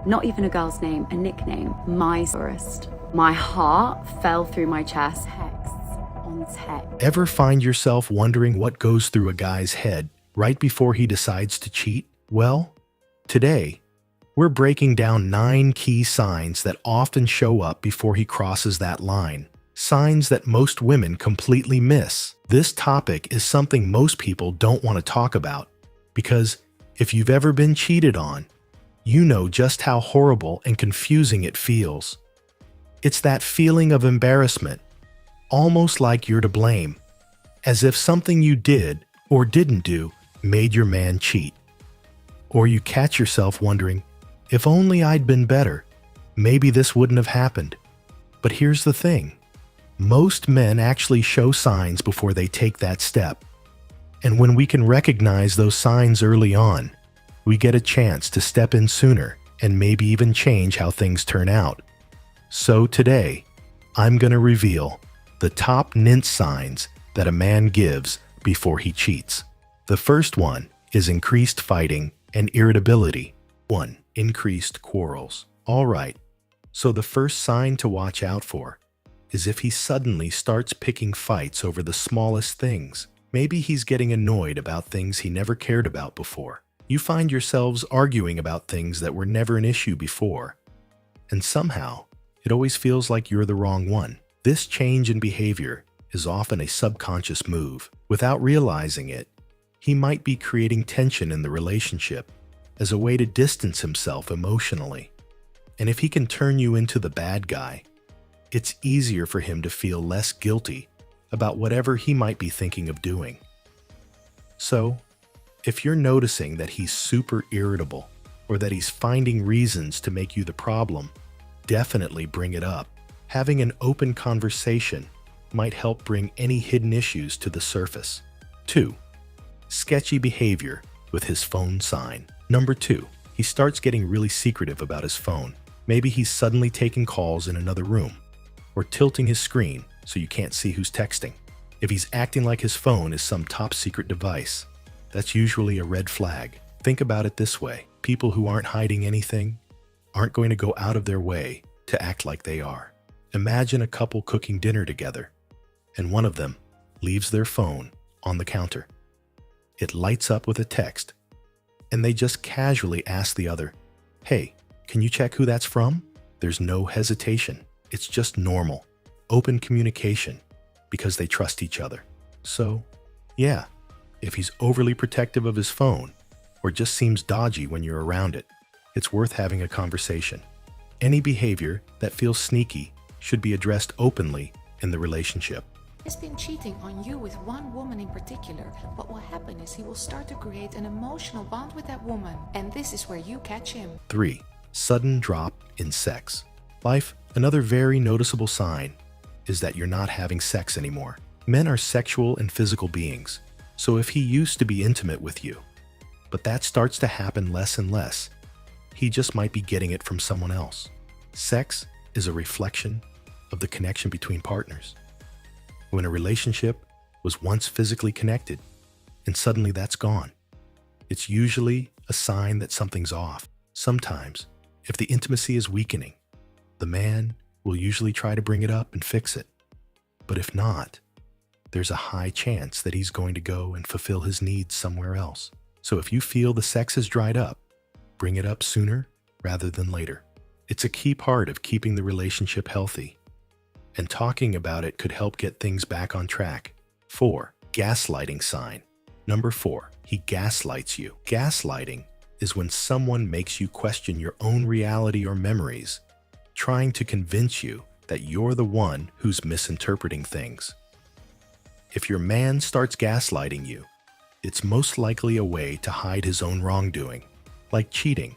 Not even a girl's name, a nickname. My tourist. My heart fell through my chest. Texts on text. Ever find yourself wondering what goes through a guy's head right before he decides to cheat? Well, today, we're breaking down 9 key signs that often show up before he crosses that line. Signs that most women completely miss. This topic is something most people don't want to talk about, because if you've ever been cheated on, you know just how horrible and confusing it feels. It's that feeling of embarrassment, almost like you're to blame, as if something you did or didn't do made your man cheat. Or you catch yourself wondering, if only I'd been better, maybe this wouldn't have happened. But here's the thing. Most men actually show signs before they take that step. And when we can recognize those signs early on, we get a chance to step in sooner and maybe even change how things turn out. So today, I'm going to reveal the top NINT signs that a man gives before he cheats. The first one is increased fighting and irritability. 1. Increased quarrels. All right, so the first sign to watch out for is if he suddenly starts picking fights over the smallest things. Maybe he's getting annoyed about things he never cared about before. You find yourselves arguing about things that were never an issue before, and somehow it always feels like you're the wrong one. This change in behavior is often a subconscious move. Without realizing it, he might be creating tension in the relationship as a way to distance himself emotionally. And if he can turn you into the bad guy, it's easier for him to feel less guilty about whatever he might be thinking of doing. So, if you're noticing that he's super irritable or that he's finding reasons to make you the problem, definitely bring it up. Having an open conversation might help bring any hidden issues to the surface. 2. Sketchy behavior with his phone sign. Number 2. He starts getting really secretive about his phone. Maybe he's suddenly taking calls in another room, or tilting his screen so you can't see who's texting. If he's acting like his phone is some top secret device, that's usually a red flag. Think about it this way. People who aren't hiding anything aren't going to go out of their way to act like they are. Imagine a couple cooking dinner together, and one of them leaves their phone on the counter. It lights up with a text, and they just casually ask the other, "Hey, can you check who that's from?" There's no hesitation. It's just normal, open communication, because they trust each other. So, yeah, if he's overly protective of his phone, or just seems dodgy when you're around it, it's worth having a conversation. Any behavior that feels sneaky should be addressed openly in the relationship. He's been cheating on you with one woman in particular. What will happen is he will start to create an emotional bond with that woman, and this is where you catch him. 3. Sudden drop in sex. Life, another very noticeable sign is that you're not having sex anymore. Men are sexual and physical beings, so if he used to be intimate with you, but that starts to happen less and less, he just might be getting it from someone else. Sex is a reflection of the connection between partners. When a relationship was once physically connected and suddenly that's gone, it's usually a sign that something's off. Sometimes, if the intimacy is weakening, the man will usually try to bring it up and fix it. But if not, there's a high chance that he's going to go and fulfill his needs somewhere else. So if you feel the sex has dried up, bring it up sooner rather than later. It's a key part of keeping the relationship healthy, and talking about it could help get things back on track. 4. Gaslighting sign. Number 4. He gaslights you. Gaslighting is when someone makes you question your own reality or memories, trying to convince you that you're the one who's misinterpreting things. If your man starts gaslighting you, it's most likely a way to hide his own wrongdoing, like cheating,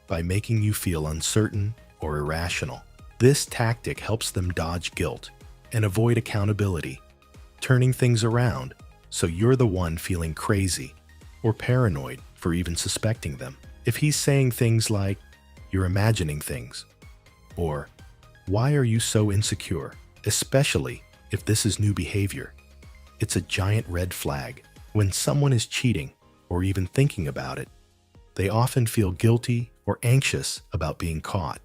by making you feel uncertain or irrational. This tactic helps them dodge guilt and avoid accountability, turning things around so you're the one feeling crazy or paranoid for even suspecting them. If he's saying things like, "You're imagining things," or "Why are you so insecure?" especially if this is new behavior, it's a giant red flag. When someone is cheating or even thinking about it, they often feel guilty or anxious about being caught.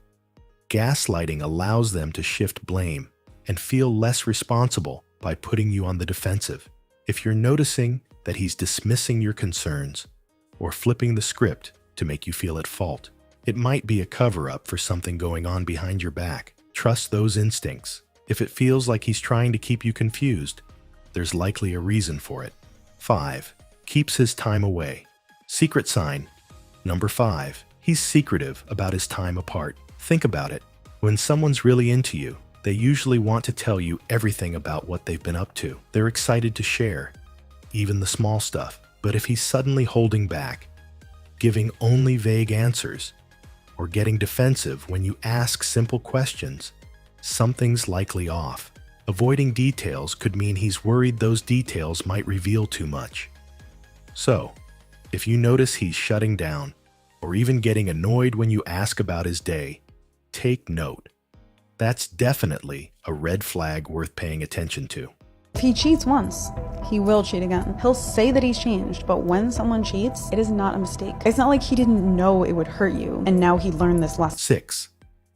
Gaslighting allows them to shift blame and feel less responsible by putting you on the defensive. If you're noticing that he's dismissing your concerns or flipping the script to make you feel at fault, it might be a cover-up for something going on behind your back. Trust those instincts. If it feels like he's trying to keep you confused, there's likely a reason for it. 5. Keeps his time away. Secret sign. Number 5. He's secretive about his time apart. Think about it. When someone's really into you, they usually want to tell you everything about what they've been up to. They're excited to share, even the small stuff. But if he's suddenly holding back, giving only vague answers, or getting defensive when you ask simple questions, something's likely off. Avoiding details could mean he's worried those details might reveal too much. So, if you notice he's shutting down, or even getting annoyed when you ask about his day, take note. That's definitely a red flag worth paying attention to. If he cheats once, he will cheat again. He'll say that he's changed, but when someone cheats, it is not a mistake. It's not like he didn't know it would hurt you, and now he learned this lesson. 6.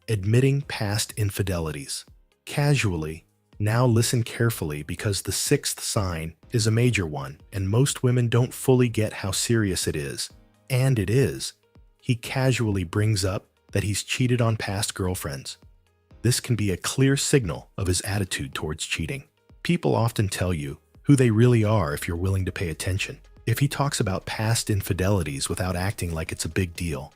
Admitting past infidelities. Casually, now listen carefully because the 6th sign is a major one, and most women don't fully get how serious it is. And it is. He casually brings up that he's cheated on past girlfriends. This can be a clear signal of his attitude towards cheating. People often tell you who they really are if you're willing to pay attention. If he talks about past infidelities without acting like it's a big deal,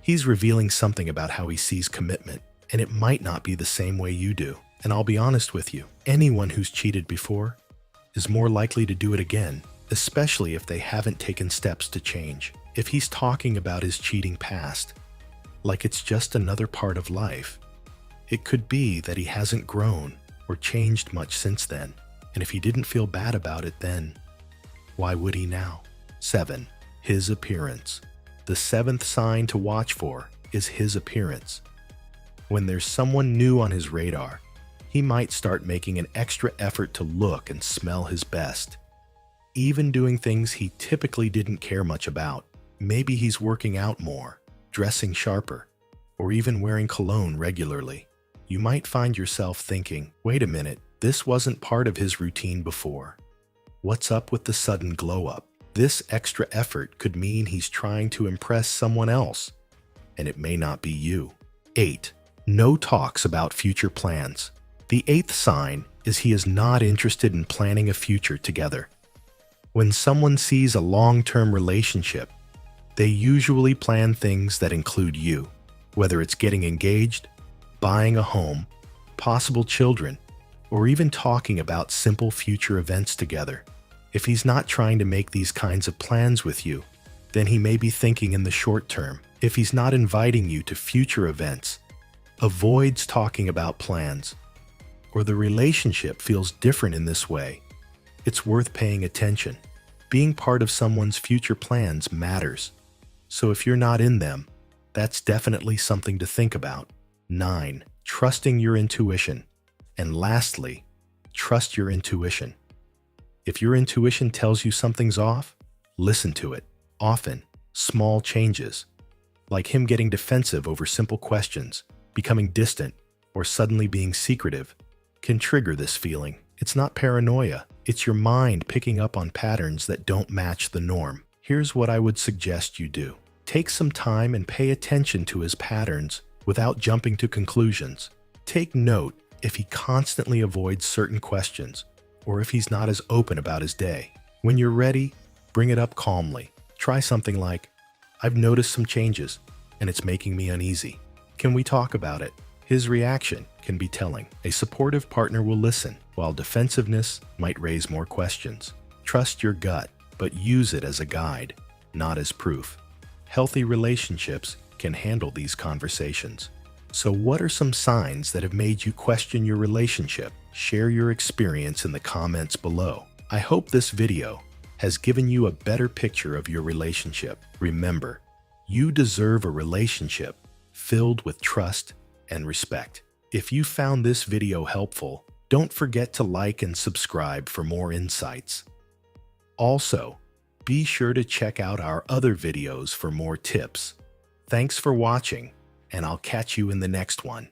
he's revealing something about how he sees commitment, and it might not be the same way you do. And I'll be honest with you, anyone who's cheated before is more likely to do it again, especially if they haven't taken steps to change. If he's talking about his cheating past like it's just another part of life, it could be that he hasn't grown or changed much since then. And if he didn't feel bad about it then, why would he now? 7. His appearance. The 7th sign to watch for is his appearance. When there's someone new on his radar, he might start making an extra effort to look and smell his best, even doing things he typically didn't care much about. Maybe he's working out more, dressing sharper, or even wearing cologne regularly. You might find yourself thinking, wait a minute, this wasn't part of his routine before. What's up with the sudden glow up? This extra effort could mean he's trying to impress someone else, and it may not be you. 8. No talks about future plans. The 8th sign is he is not interested in planning a future together. When someone sees a long-term relationship, they usually plan things that include you, whether it's getting engaged, buying a home, possible children, or even talking about simple future events together. If he's not trying to make these kinds of plans with you, then he may be thinking in the short term. If he's not inviting you to future events, avoids talking about plans, or the relationship feels different in this way, it's worth paying attention. Being part of someone's future plans matters. So if you're not in them, that's definitely something to think about. 9. Trusting your intuition. And lastly, trust your intuition. If your intuition tells you something's off, listen to it. Often, small changes, like him getting defensive over simple questions, becoming distant, or suddenly being secretive, can trigger this feeling. It's not paranoia. It's your mind picking up on patterns that don't match the norm. Here's what I would suggest you do. Take some time and pay attention to his patterns without jumping to conclusions. Take note if he constantly avoids certain questions, or if he's not as open about his day. When you're ready, bring it up calmly. Try something like, I've noticed some changes, and it's making me uneasy. Can we talk about it? His reaction can be telling. A supportive partner will listen, while defensiveness might raise more questions. Trust your gut, but use it as a guide, not as proof. Healthy relationships can handle these conversations. So what are some signs that have made you question your relationship? Share your experience in the comments below. I hope this video has given you a better picture of your relationship. Remember, you deserve a relationship filled with trust and respect. If you found this video helpful, don't forget to like and subscribe for more insights. Also, be sure to check out our other videos for more tips, Thanks for watching, and I'll catch you in the next one.